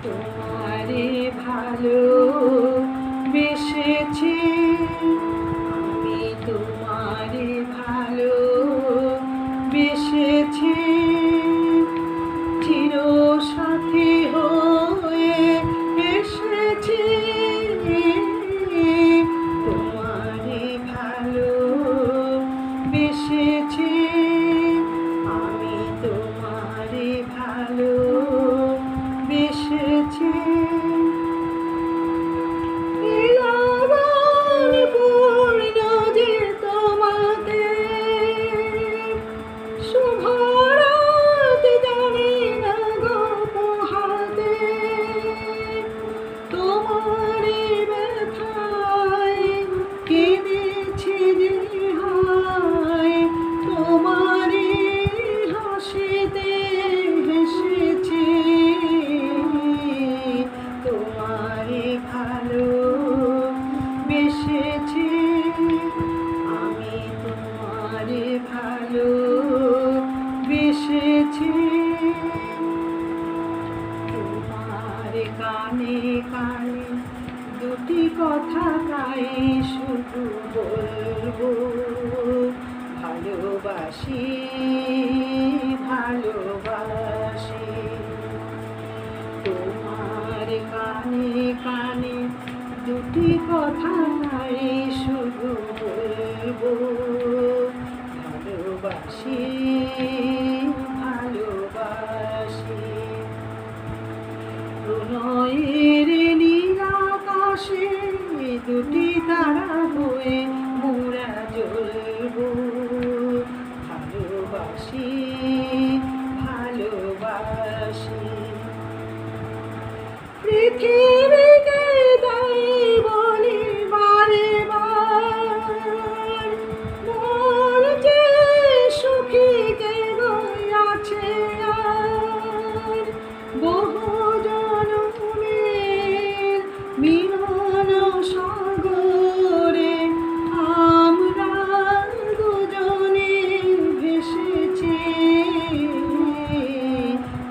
তোমারে ভালো বেসেছি, আমি তোমারে ভালো বেসেছি, চির সাথী হয়ে এসেছি, তোমারে ভালো বেসেছি, আমি তোমারে ভালো বেসেছি। ভালো বেসেছি, আমি তোমারে ভালো বেসেছি। তোমার কানে কানে দুটি কথা গাই শুধু বলবো, ভালোবাসি ভালোবাসি। তোমার কানে কানে দুটি কথা গাই শুধু বলবো, ভালোবাসি ভালোবাসি। প্রণয়ের নীলাকাশে দুটি তারা হয়ে মোরা জ্বলবো, ভালোবাসি ভালোবাসি। পৃথিবীকে তাই বলি বারে বার, মোর যে সুখী কে আছে আর, বহু জনমের মিলন সাগরে আমরা দুজনে ভেসেছি,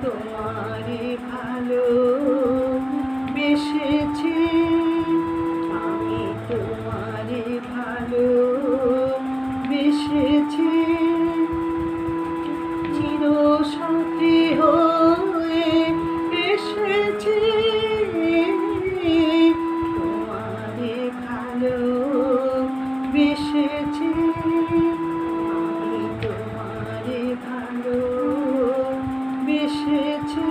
তোমারে ভালো বেসেছি, আমি তোমারে ভালো বেসেছি, চির সাথী হয়ে এসেছি, তোমারে ভালো বেসেছি, আমি তোমারে ভালো বেসেছি।